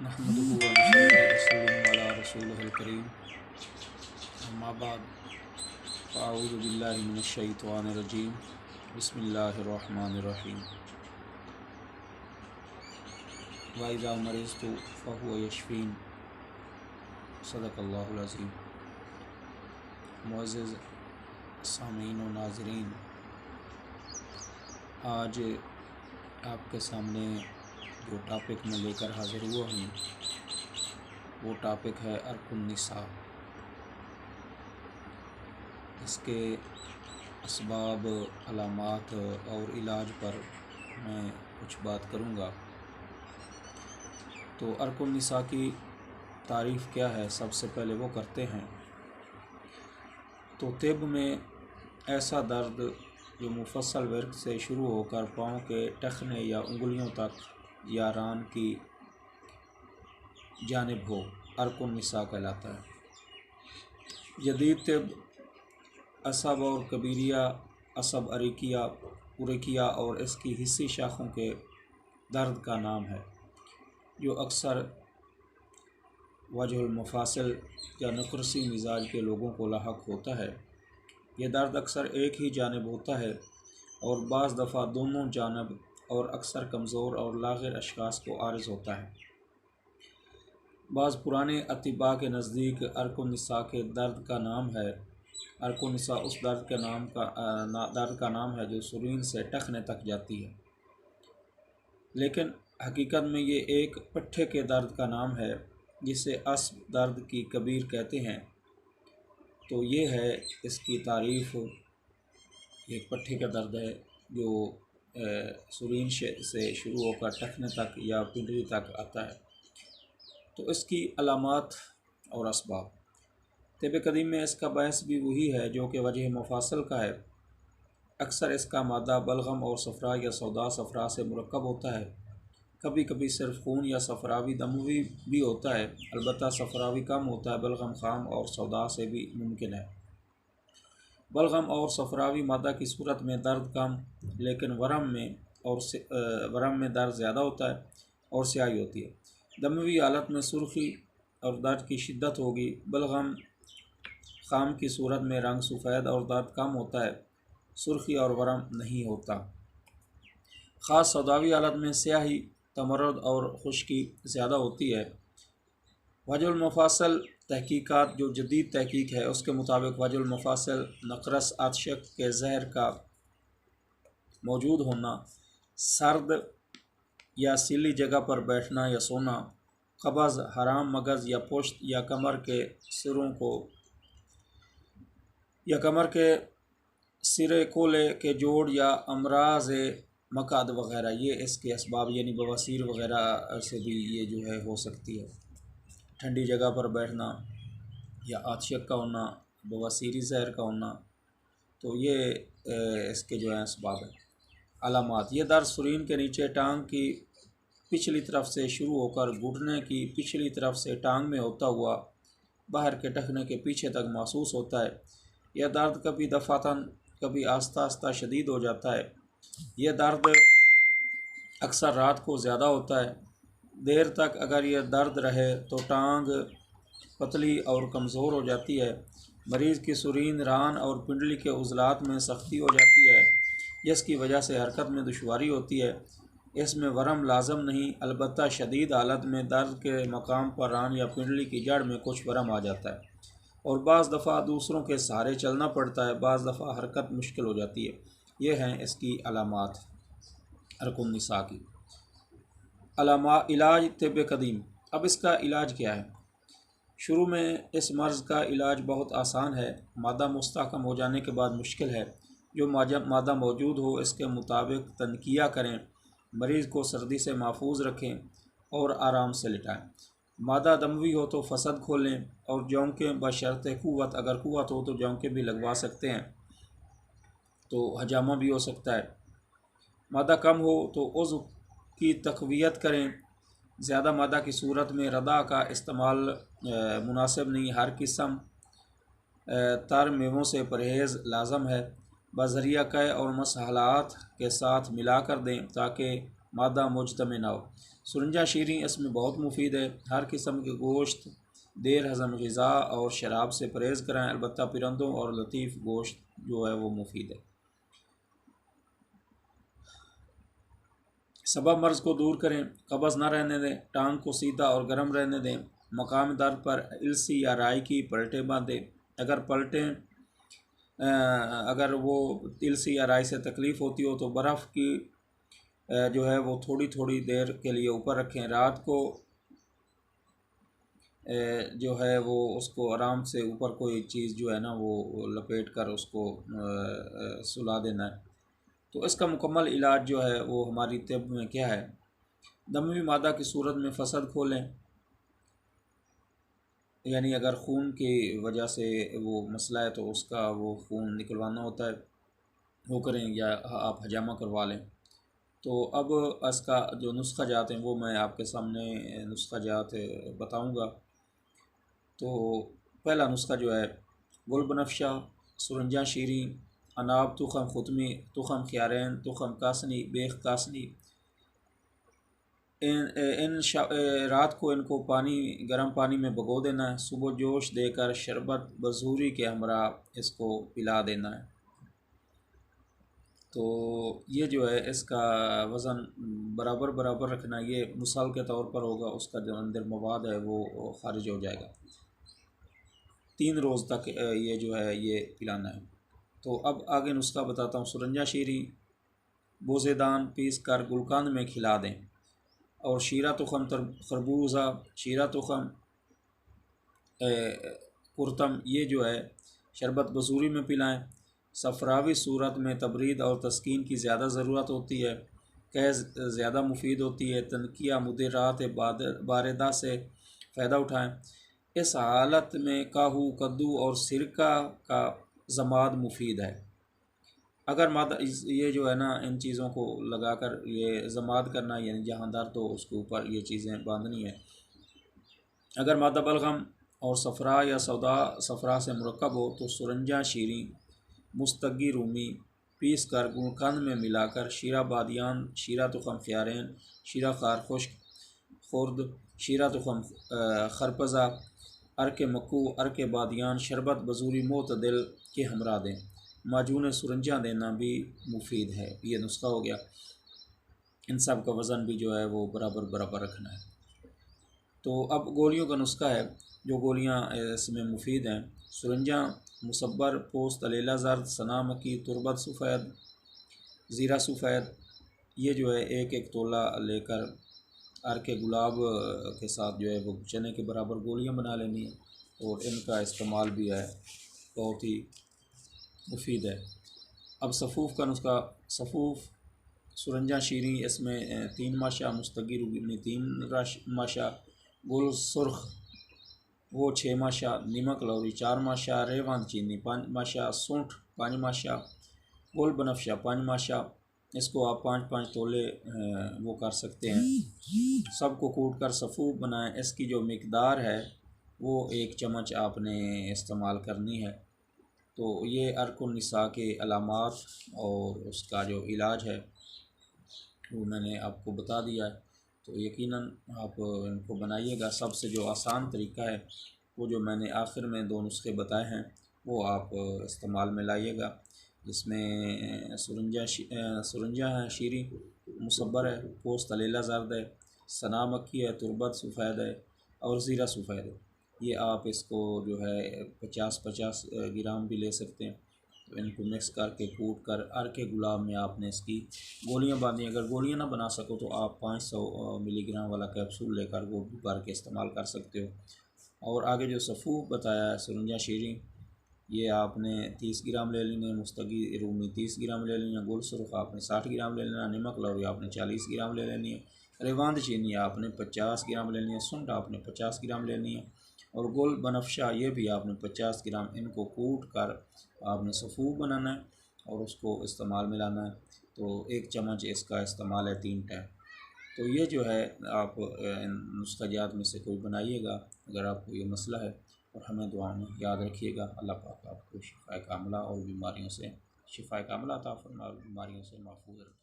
نحمده ونصلي وسلم على رسوله الكريم اما بعد فاعوذ باللہ من الشیطان الرجیم بسم اللہ الرحمن الرحیم وَإِذَا مَرِضْتُ فَهُوَ يَشْفِينِ صدق اللہ العظیم۔ معزز سامعین و ناظرین، آج آپ کے سامنے جو ٹاپک میں لے کر حاضر ہوا ہوں وہ ٹاپک ہے عرق النساء۔ اس کے اسباب، علامات اور علاج پر میں کچھ بات کروں گا۔ تو عرق النساء کی تعریف کیا ہے، سب سے پہلے وہ کرتے ہیں۔ تو طب میں ایسا درد جو مفصل ورک سے شروع ہو کر پاؤں کے ٹخنے یا انگلیوں تک یا ران کی جانب ہو، عرق النساء کہلاتا ہے۔ جدید طب عصب اور کبیریہ، عصب اریکیا اور اس کی حصی شاخوں کے درد کا نام ہے، جو اکثر وجہ المفاصل یا نقرسی مزاج کے لوگوں کو لاحق ہوتا ہے۔ یہ درد اکثر ایک ہی جانب ہوتا ہے اور بعض دفعہ دونوں جانب اور اکثر کمزور اور لاغر اشخاص کو عارض ہوتا ہے۔ بعض پرانے اطباء کے نزدیک عرق النساء کے درد کا نام ہے۔ عرق النساء اس درد کا نام ہے جو سرین سے ٹخنے تک جاتی ہے، لیکن حقیقت میں یہ ایک پٹھے کے درد کا نام ہے جسے عصب درد کی کبیر کہتے ہیں۔ تو یہ ہے اس کی تعریف۔ ایک پٹھے کا درد ہے جو سرین سے شروع ہو کر ٹخنے تک یا پنڈلی تک آتا ہے۔ تو اس کی علامات اور اسباب، طب قدیم میں اس کا باعث بھی وہی ہے جو کہ وجہ مفاصل کا ہے۔ اکثر اس کا مادہ بلغم اور صفرا یا سودا صفرا سے مرکب ہوتا ہے۔ کبھی کبھی صرف خون یا صفراوی دموی بھی ہوتا ہے، البتہ صفراوی کم ہوتا ہے، بلغم خام اور سودا سے بھی ممکن ہے۔ بلغم اور صفراوی مادہ کی صورت میں درد کم، لیکن ورم میں درد زیادہ ہوتا ہے اور سیاہی ہوتی ہے۔ دموی حالت میں سرخی اور درد کی شدت ہوگی۔ بلغم خام کی صورت میں رنگ سفید اور درد کم ہوتا ہے، سرخی اور ورم نہیں ہوتا۔ خاص سوداوی حالت میں سیاہی، تمرد اور خشکی زیادہ ہوتی ہے۔ وجہ المفاصل تحقیقات، جو جدید تحقیق ہے اس کے مطابق وجہ المفاصل نقرس عطشک کے زہر کا موجود ہونا، سرد یا سیلی جگہ پر بیٹھنا یا سونا، قبض، حرام مغز یا پشت یا کمر کے سرے کولے کے جوڑ یا امراض مقعد وغیرہ، یہ اس کے اسباب، یعنی بواسیر وغیرہ سے بھی یہ جو ہے ہو سکتی ہے۔ ٹھنڈی جگہ پر بیٹھنا یا عطشک کا ہونا، بواسیری زہر کا ہونا، تو یہ اس کے جو ہیں اسباب ہیں۔ علامات، یہ درد سرین کے نیچے ٹانگ کی پچھلی طرف سے شروع ہو کر گھٹنے کی پچھلی طرف سے ٹانگ میں ہوتا ہوا باہر کے ٹخنے کے پیچھے تک محسوس ہوتا ہے۔ یہ درد کبھی دفعتاً، کبھی آہستہ آہستہ شدید ہو جاتا ہے۔ یہ درد اکثر رات کو زیادہ ہوتا ہے۔ دیر تک اگر یہ درد رہے تو ٹانگ پتلی اور کمزور ہو جاتی ہے۔ مریض کی سرین، ران اور پنڈلی کے عضلات میں سختی ہو جاتی ہے، جس کی وجہ سے حرکت میں دشواری ہوتی ہے۔ اس میں ورم لازم نہیں، البتہ شدید حالت میں درد کے مقام پر ران یا پنڈلی کی جڑ میں کچھ ورم آ جاتا ہے اور بعض دفعہ دوسروں کے سہارے چلنا پڑتا ہے، بعض دفعہ حرکت مشکل ہو جاتی ہے۔ یہ ہیں اس کی علامات عرق النساء کی۔ علاج طب قدیم۔ اب اس کا علاج کیا ہے؟ شروع میں اس مرض کا علاج بہت آسان ہے۔ مادہ مستحکم ہو جانے کے بعد مشکل ہے۔ جو مادہ موجود ہو اس کے مطابق تنقیہ کریں، مریض کو سردی سے محفوظ رکھیں اور آرام سے لٹائیں۔ مادہ دموی ہو تو فسد کھولیں اور جونکیں بشرط قوت، اگر قوت ہو تو جونکیں بھی لگوا سکتے ہیں، تو حجامہ بھی ہو سکتا ہے۔ مادہ کم ہو تو عضو کی تقویت کریں۔ زیادہ مادہ کی صورت میں ردا کا استعمال مناسب نہیں۔ ہر قسم تر میووں سے پرہیز لازم ہے۔ بذریعہ قے اور مسحلات کے ساتھ ملا کر دیں تاکہ مادہ مجتمع نہ ہو۔ سرنجہ شیریں اس میں بہت مفید ہے۔ ہر قسم کے گوشت، دیر ہضم غذا اور شراب سے پرہیز کریں، البتہ پرندوں اور لطیف گوشت جو ہے وہ مفید ہے۔ سبب مرض کو دور کریں، قبض نہ رہنے دیں، ٹانگ کو سیدھا اور گرم رہنے دیں، مقام درد پر السی یا رائی کی پلٹیں باندھیں۔ اگر وہ السی یا رائی سے تکلیف ہوتی ہو تو برف کی جو ہے وہ تھوڑی تھوڑی دیر کے لیے اوپر رکھیں۔ رات کو جو ہے وہ اس کو آرام سے اوپر کوئی چیز جو ہے نا وہ لپیٹ کر اس کو سلا دینا ہے۔ تو اس کا مکمل علاج جو ہے وہ ہماری طب میں کیا ہے؟ دموی مادہ کی صورت میں فساد کھولیں، یعنی اگر خون کی وجہ سے وہ مسئلہ ہے تو اس کا وہ خون نکلوانا ہوتا ہے وہ کریں، یا آپ حجامہ کروا لیں۔ تو اب اس کا جو نسخہ جات ہیں وہ میں آپ کے سامنے نسخہ جات بتاؤں گا۔ تو پہلا نسخہ جو ہے گل بنفشہ، سرنجہ شیریں، اناب، تخم ختمی، تخم خیارین، تخم کاسنی، بیخ کاسنی، رات کو ان کو گرم پانی میں بھگو دینا ہے، صبح جوش دے کر شربت بزوری کے ہمراہ اس کو پلا دینا ہے۔ تو یہ جو ہے اس کا وزن برابر رکھنا، یہ مثال کے طور پر ہوگا، اس کا جو اندر مواد ہے وہ خارج ہو جائے گا۔ 3 روز تک یہ جو ہے یہ پلانا ہے۔ تو اب آگے نسخہ بتاتا ہوں۔ سرنجہ شیریں بوزے دان پیس کر گلقند میں کھلا دیں، اور شیرہ تخم خربوزہ، شیرہ تخم کرتم یہ جو ہے شربت بزوری میں پلائیں۔ صفراوی صورت میں تبرید اور تسکین کی زیادہ ضرورت ہوتی ہے، قیز زیادہ مفید ہوتی ہے، تنکیہ مدرات باردہ سے فائدہ اٹھائیں۔ اس حالت میں کاہو، کدو اور سرکہ کا ضماد مفید ہے۔ اگر مادہ یہ جو ہے نا ان چیزوں کو لگا کر یہ ضماد کرنا، یعنی جہاں درد ہو اس کے اوپر یہ چیزیں باندھنی ہیں۔ اگر مادہ بلغم اور صفرا یا سودا صفرا سے مرکب ہو تو سرنجہ شیریں مستگی رومی پیس کر گلقند میں ملا کر شیرہ بادیان، شیرہ تخم خیارین، شیرہ خار خشک خرد، شیرہ تخم خرپزہ، ارک مکو، ارک بادیان شربت بزوری معتدل کے ہمراہ دیں۔ معجون سرنجہ دینا بھی مفید ہے۔ یہ نسخہ ہو گیا۔ ان سب کا وزن بھی جو ہے وہ برابر رکھنا ہے۔ تو اب گولیوں کا نسخہ ہے، جو گولیاں اس میں مفید ہیں۔ سرنجہ مصبر، پوست علیلہ زرد، سنا مکی، تربت سفید، زیرہ سفید، یہ جو ہے ایک تولہ لے کر ارک گلاب کے ساتھ جو ہے وہ چنے کے برابر گولیاں بنا لینی ہیں، اور ان کا استعمال بھی ہے بہت ہی مفید ہے۔ اب صفوف کا نسخہ۔ صفوف سرنجہ شیریں اس میں 3 ماشا، مستگی رومی 3 ماشا، گل سرخ وہ 6 ماشا، نمک لوری 4 ماشا، ریوان چینی 5 ماشا، سونٹھ 5 ماشا، گل بنفشہ 5 ماشا۔ اس کو آپ 5 تولے وہ کر سکتے ہیں۔ سب کو کوٹ کر صفوف بنائیں۔ اس کی جو مقدار ہے وہ 1 چمچ آپ نے استعمال کرنی ہے۔ تو یہ ارک النساء کے علامات اور اس کا جو علاج ہے وہ میں نے آپ کو بتا دیا ہے۔ تو یقیناً آپ ان کو بنائیے گا۔ سب سے جو آسان طریقہ ہے وہ جو میں نے آخر میں 2 نسخے بتائے ہیں وہ آپ استعمال میں لائیے گا، جس میں سرنجہ ہے شیریں مصبر ہے، پوست علیلہ زرد ہے، سنا مکی ہے، تربت سفید ہے، اور زیرہ سفید ہے۔ یہ آپ اس کو جو ہے 50 گرام بھی لے سکتے ہیں۔ تو ان کو مکس کر کے کوٹ کر ارک گلاب میں آپ نے اس کی گولیاں باندھیں۔ اگر گولیاں نہ بنا سکو تو آپ 500 ملی گرام والا کیپسول لے کر وہ بھی بھر کے استعمال کر سکتے ہو۔ اور آگے جو صفوف بتایا ہے سرنجہ شیریں، یہ آپ نے 30 گرام لے لینے، مستگی رومی 30 گرام لے لینا، گل سرخ آپ نے 60 گرام لے لینا، نمک لوری آپ نے 40 گرام لے لینی ہے، ریواند چینی آپ نے 50 گرام لینی ہے، سنٹ آپ نے 50 گرام لینی ہے، اور گل بنفشہ یہ بھی آپ نے 50 گرام۔ ان کو کوٹ کر آپ نے صفوف بنانا ہے اور اس کو استعمال میں لانا ہے۔ تو 1 چمچ اس کا استعمال ہے 3 ٹائم۔ تو یہ جو ہے آپ ان نسخہ جات میں سے کوئی بنائیے گا اگر آپ کو یہ مسئلہ ہے، اور ہمیں دعا میں یاد رکھیے گا۔ اللہ پاک آپ کو شفاء کاملہ اور بیماریوں سے عطا فرمائے اور بیماریوں سے محفوظ رکھے۔